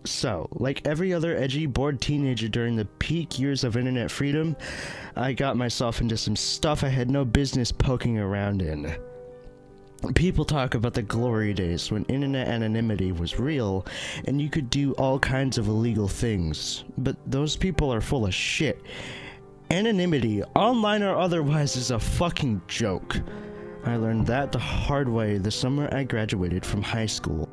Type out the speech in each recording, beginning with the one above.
So, like every other edgy, bored teenager during the peak years of internet freedom, I got myself into some stuff I had no business poking around in. People talk about the glory days when internet anonymity was real and you could do all kinds of illegal things, but those people are full of shit. Anonymity, online or otherwise, is a fucking joke. I learned that the hard way the summer I graduated from high school.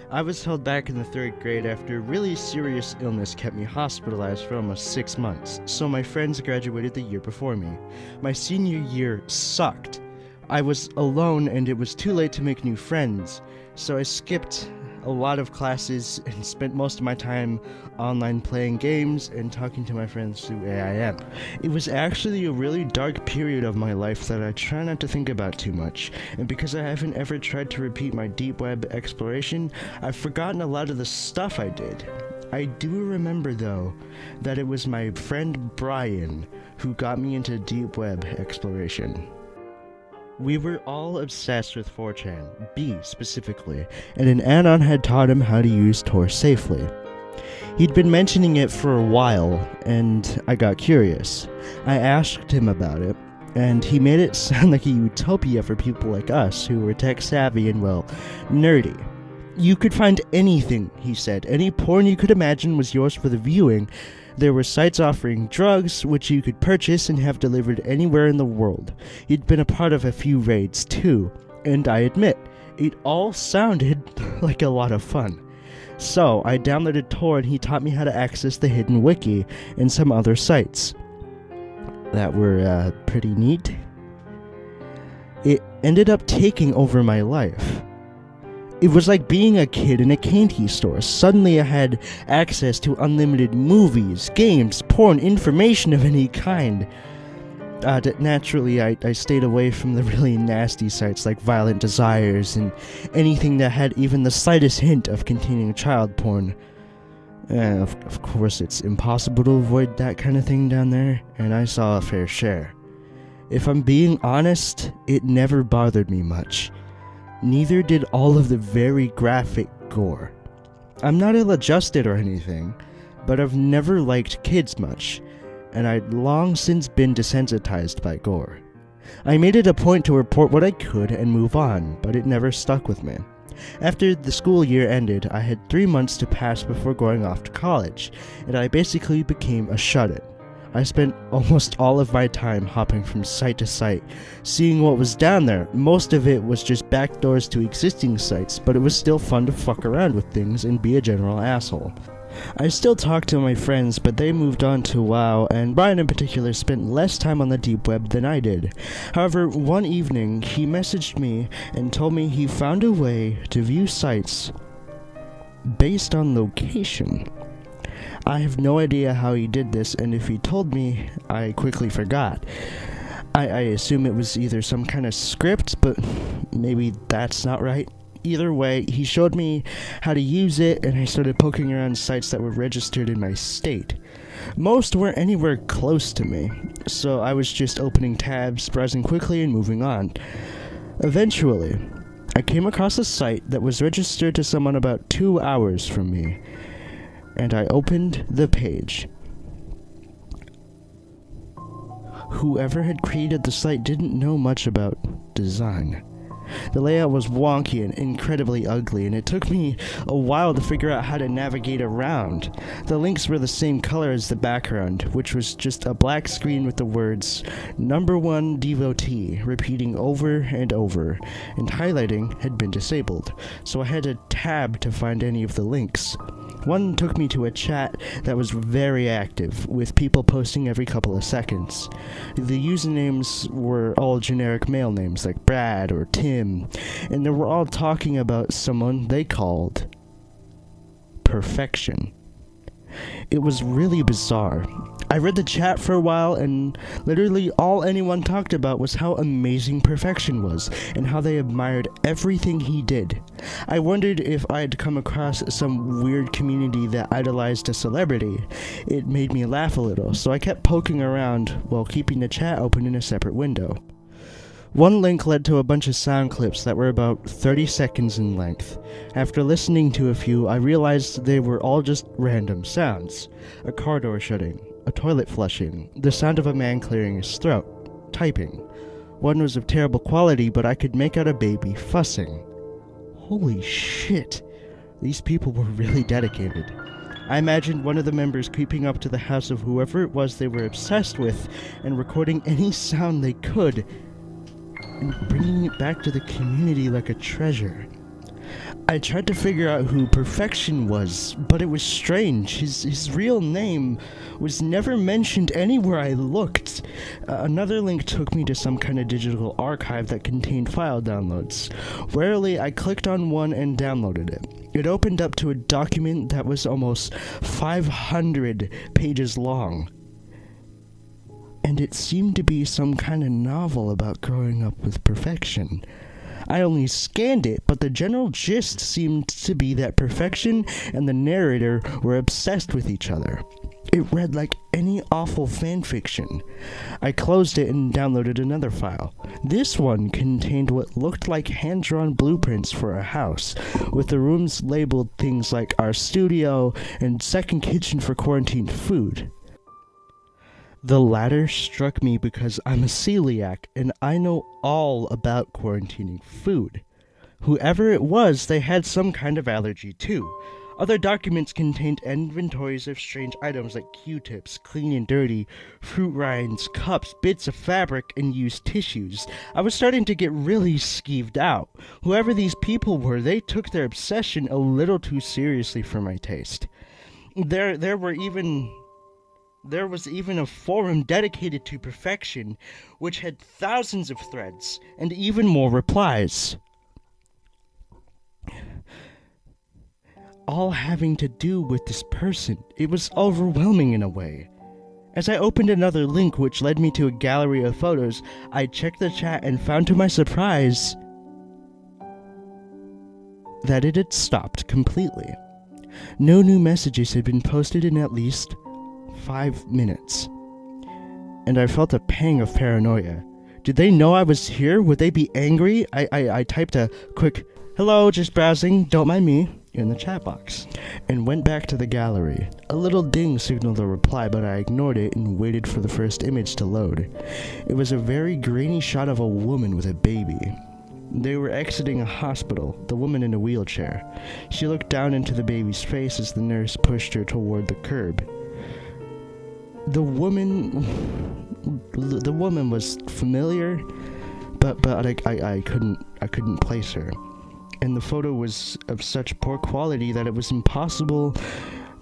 I was held back in the 3rd grade after really serious illness kept me hospitalized for almost 6 months, so my friends graduated the year before me. My senior year sucked. I was alone and it was too late to make new friends, so I skipped a lot of classes and spent most of my time online playing games and talking to my friends through AIM. It was actually a really dark period of my life that I try not to think about too much, and because I haven't ever tried to repeat my deep web exploration, I've forgotten a lot of the stuff I did. I do remember, though, that it was my friend Brian who got me into deep web exploration. We were all obsessed with 4chan, B specifically, and an anon had taught him how to use Tor safely. He'd been mentioning it for a while, and I got curious. I asked him about it, and he made it sound like a utopia for people like us who were tech savvy and, well, nerdy. You could find anything, he said. Any porn you could imagine was yours for the viewing. There were sites offering drugs, which you could purchase and have delivered anywhere in the world. He'd been a part of a few raids, too, and I admit, it all sounded like a lot of fun. So, I downloaded Tor and he taught me how to access the hidden wiki and some other sites that were pretty neat. It ended up taking over my life. It was like being a kid in a candy store. Suddenly I had access to unlimited movies, games, porn, information of any kind. Naturally, I stayed away from the really nasty sites like Violent Desires and anything that had even the slightest hint of containing child porn. Of course, it's impossible to avoid that kind of thing down there, and I saw a fair share. If I'm being honest, it never bothered me much. Neither did all of the very graphic gore. I'm not ill-adjusted or anything, but I've never liked kids much, and I'd long since been desensitized by gore. I made it a point to report what I could and move on, but it never stuck with me. After the school year ended, I had 3 months to pass before going off to college, and I basically became a shut-in. I spent almost all of my time hopping from site to site, seeing what was down there. Most of it was just backdoors to existing sites, but it was still fun to fuck around with things and be a general asshole. I still talk to my friends, but they moved on to WoW, and Brian in particular spent less time on the deep web than I did. However, one evening, he messaged me and told me he found a way to view sites based on location. I have no idea how he did this, and if he told me, I quickly forgot. I assume it was either some kind of script, but maybe that's not right. Either way, he showed me how to use it, and I started poking around sites that were registered in my state. Most weren't anywhere close to me, so I was just opening tabs, browsing quickly, and moving on. Eventually, I came across a site that was registered to someone about 2 hours from me, and I opened the page. Whoever had created the site didn't know much about design. The layout was wonky and incredibly ugly, and it took me a while to figure out how to navigate around. The links were the same color as the background, which was just a black screen with the words #1 devotee repeating over and over, and highlighting had been disabled, so I had to tab to find any of the links. One took me to a chat that was very active, with people posting every couple of seconds. The usernames were all generic male names like Brad or Tim, and they were all talking about someone they called Perfection. It was really bizarre. I read the chat for a while, and literally all anyone talked about was how amazing Perfection was, and how they admired everything he did. I wondered if I'd come across some weird community that idolized a celebrity. It made me laugh a little, so I kept poking around while keeping the chat open in a separate window. One link led to a bunch of sound clips that were about 30 seconds in length. After listening to a few, I realized they were all just random sounds. A car door shutting, a toilet flushing, the sound of a man clearing his throat, typing. One was of terrible quality, but I could make out a baby fussing. Holy shit, these people were really dedicated. I imagined one of the members creeping up to the house of whoever it was they were obsessed with and recording any sound they could and bringing it back to the community like a treasure. I tried to figure out who Perfection was, but it was strange. His real name was never mentioned anywhere I looked. Another link took me to some kind of digital archive that contained file downloads. Warily, I clicked on one and downloaded it. It opened up to a document that was almost 500 pages long. And it seemed to be some kind of novel about growing up with Perfection. I only scanned it, but the general gist seemed to be that Perfection and the narrator were obsessed with each other. It read like any awful fanfiction. I closed it and downloaded another file. This one contained what looked like hand-drawn blueprints for a house, with the rooms labeled things like our studio and second kitchen for quarantined food. The latter struck me because I'm a celiac and I know all about quarantining food. Whoever it was, they had some kind of allergy too. Other documents contained inventories of strange items like Q-tips, clean and dirty, fruit rinds, cups, bits of fabric, and used tissues. I was starting to get really skeeved out. Whoever these people were, they took their obsession a little too seriously for my taste. There was even a forum dedicated to Perfection, which had thousands of threads and even more replies, all having to do with this person. It was overwhelming in a way. As I opened another link which led me to a gallery of photos, I checked the chat and found to my surprise that it had stopped completely. No new messages had been posted in at least 5 minutes, and I felt a pang of paranoia. Did they know I was here? Would they be angry? I typed a quick, "Hello, just browsing, don't mind me," in the chat box, and went back to the gallery. A little ding signaled a reply, but I ignored it and waited for the first image to load. It was a very grainy shot of a woman with a baby. They were exiting a hospital, the woman in a wheelchair. She looked down into the baby's face as the nurse pushed her toward the curb. The woman was familiar, but I couldn't place her. And the photo was of such poor quality that it was impossible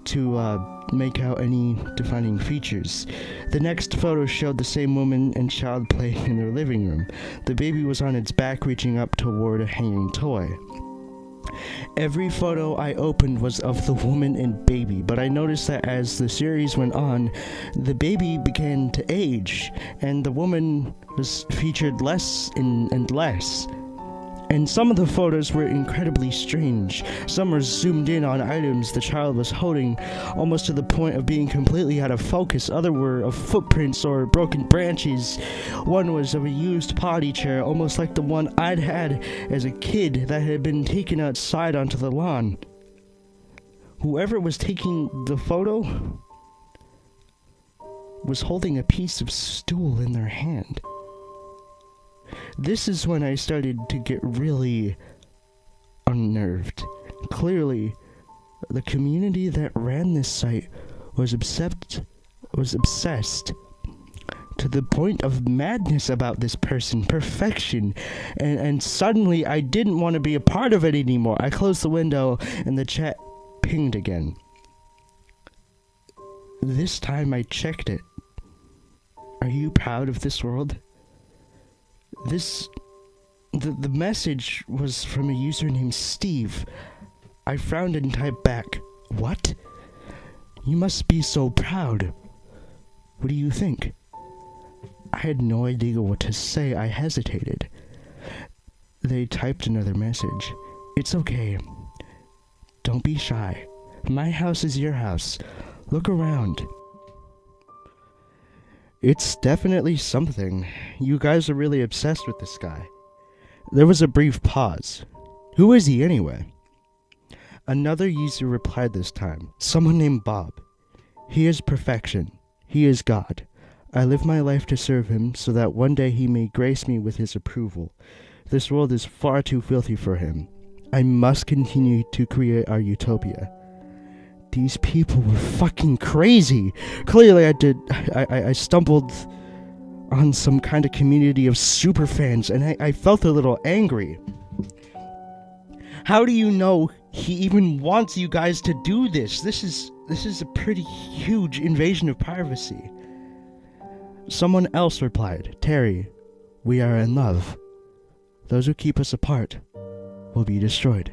to make out any defining features. The next photo showed the same woman and child playing in their living room. The baby was on its back reaching up toward a hanging toy. Every photo I opened was of the woman and baby, but I noticed that as the series went on, the baby began to age, and the woman was featured less and less. And some of the photos were incredibly strange. Some were zoomed in on items the child was holding, almost to the point of being completely out of focus. Others were of footprints or broken branches. One was of a used potty chair, almost like the one I'd had as a kid that had been taken outside onto the lawn. Whoever was taking the photo was holding a piece of stool in their hand. This is when I started to get really unnerved. Clearly, the community that ran this site was obsessed to the point of madness about this person, Perfection, and suddenly I didn't want to be a part of it anymore. I closed the window and the chat pinged again. This time I checked it. Are you proud of this world? The message was from a user named Steve. I frowned and typed back, "What? You must be so proud. What do you think?" I had no idea what to say. I hesitated. They typed another message. "It's okay. Don't be shy. My house is your house. Look around." It's definitely something. You guys are really obsessed with this guy. There was a brief pause. Who is he anyway? Another user replied this time. Someone named Bob. He is perfection. He is God. I live my life to serve him so that one day he may grace me with his approval. This world is far too filthy for him. I must continue to create our utopia. These people were fucking crazy. Clearly I stumbled on some kind of community of super fans, and I felt a little angry. How do you know he even wants you guys to do this? This is a pretty huge invasion of privacy. Someone else replied, Terry, we are in love. Those who keep us apart will be destroyed.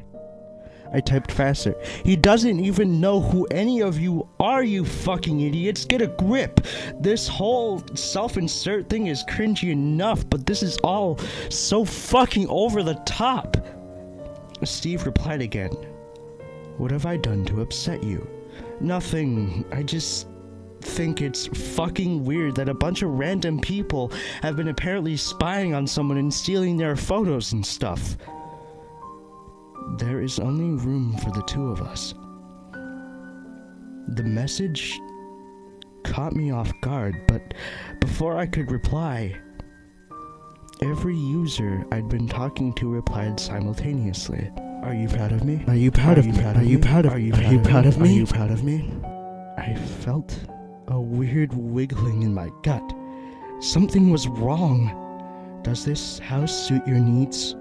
I typed faster. He doesn't even know who any of you are, you fucking idiots. Get a grip. This whole self-insert thing is cringy enough, but this is all so fucking over the top. Steve replied again. What have I done to upset you? Nothing. I just think it's fucking weird that a bunch of random people have been apparently spying on someone and stealing their photos and stuff. There is only room for the two of us. The message caught me off guard, but before I could reply, every user I'd been talking to replied simultaneously. Are you proud of me? Are you proud of me? Are you proud of me? Are you proud of me? Are you proud of me? I felt a weird wiggling in my gut. Something was wrong. Does this house suit your needs?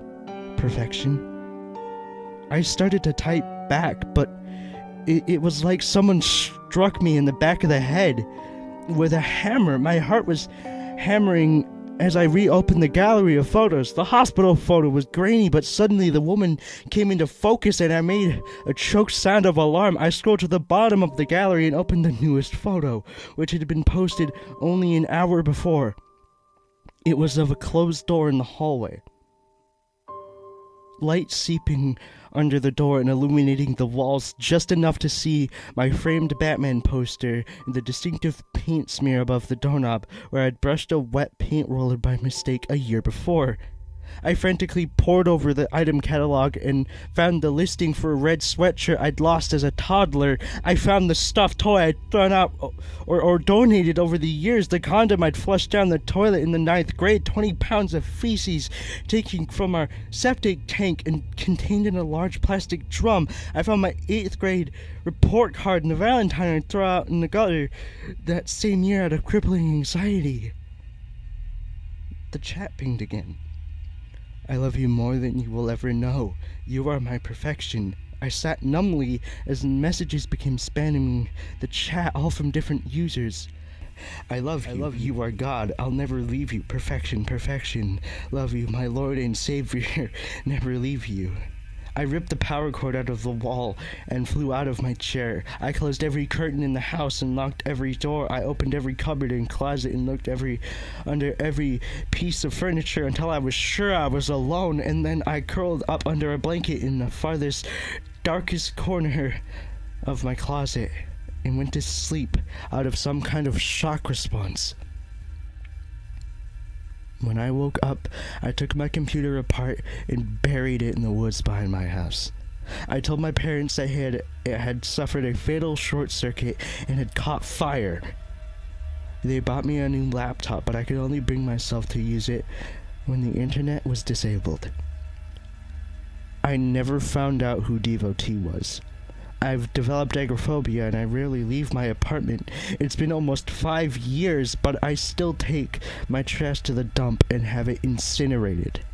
Perfection? I started to type back, but it was like someone struck me in the back of the head with a hammer. My heart was hammering as I reopened the gallery of photos. The hospital photo was grainy, but suddenly the woman came into focus and I made a choked sound of alarm. I scrolled to the bottom of the gallery and opened the newest photo, which had been posted only an hour before. It was of a closed door in the hallway. Light seeping under the door and illuminating the walls just enough to see my framed Batman poster and the distinctive paint smear above the doorknob where I'd brushed a wet paint roller by mistake a year before. I frantically pored over the item catalog and found the listing for a red sweatshirt I'd lost as a toddler. I found the stuffed toy I'd thrown out or donated over the years, the condom I'd flushed down the toilet in the 9th grade, 20 pounds of feces taken from our septic tank and contained in a large plastic drum. I found my 8th grade report card and the Valentine I'd throw out in the gutter that same year out of crippling anxiety. The chat pinged again. I love you more than you will ever know. You are my perfection. I sat numbly as messages became spamming the chat, all from different users. I love you. You are God. I'll never leave you. Perfection, perfection. Love you, my Lord and Savior. Never leave you. I ripped the power cord out of the wall and flew out of my chair. I closed every curtain in the house and locked every door. I opened every cupboard and closet and looked under every piece of furniture until I was sure I was alone, and then I curled up under a blanket in the farthest, darkest corner of my closet and went to sleep out of some kind of shock response. When I woke up, I took my computer apart and buried it in the woods behind my house. I told my parents that it had suffered a fatal short circuit and had caught fire. They bought me a new laptop, but I could only bring myself to use it when the internet was disabled. I never found out who Devotee was. I've developed agoraphobia and I rarely leave my apartment. It's been almost 5 years, but I still take my trash to the dump and have it incinerated.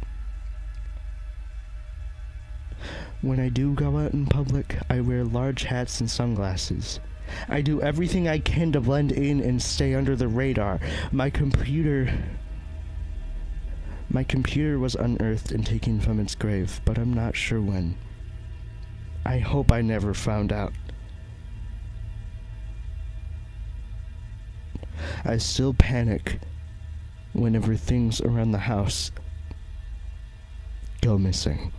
When I do go out in public, I wear large hats and sunglasses. I do everything I can to blend in and stay under the radar. My computer was unearthed and taken from its grave, but I'm not sure when. I hope I never found out. I still panic whenever things around the house go missing.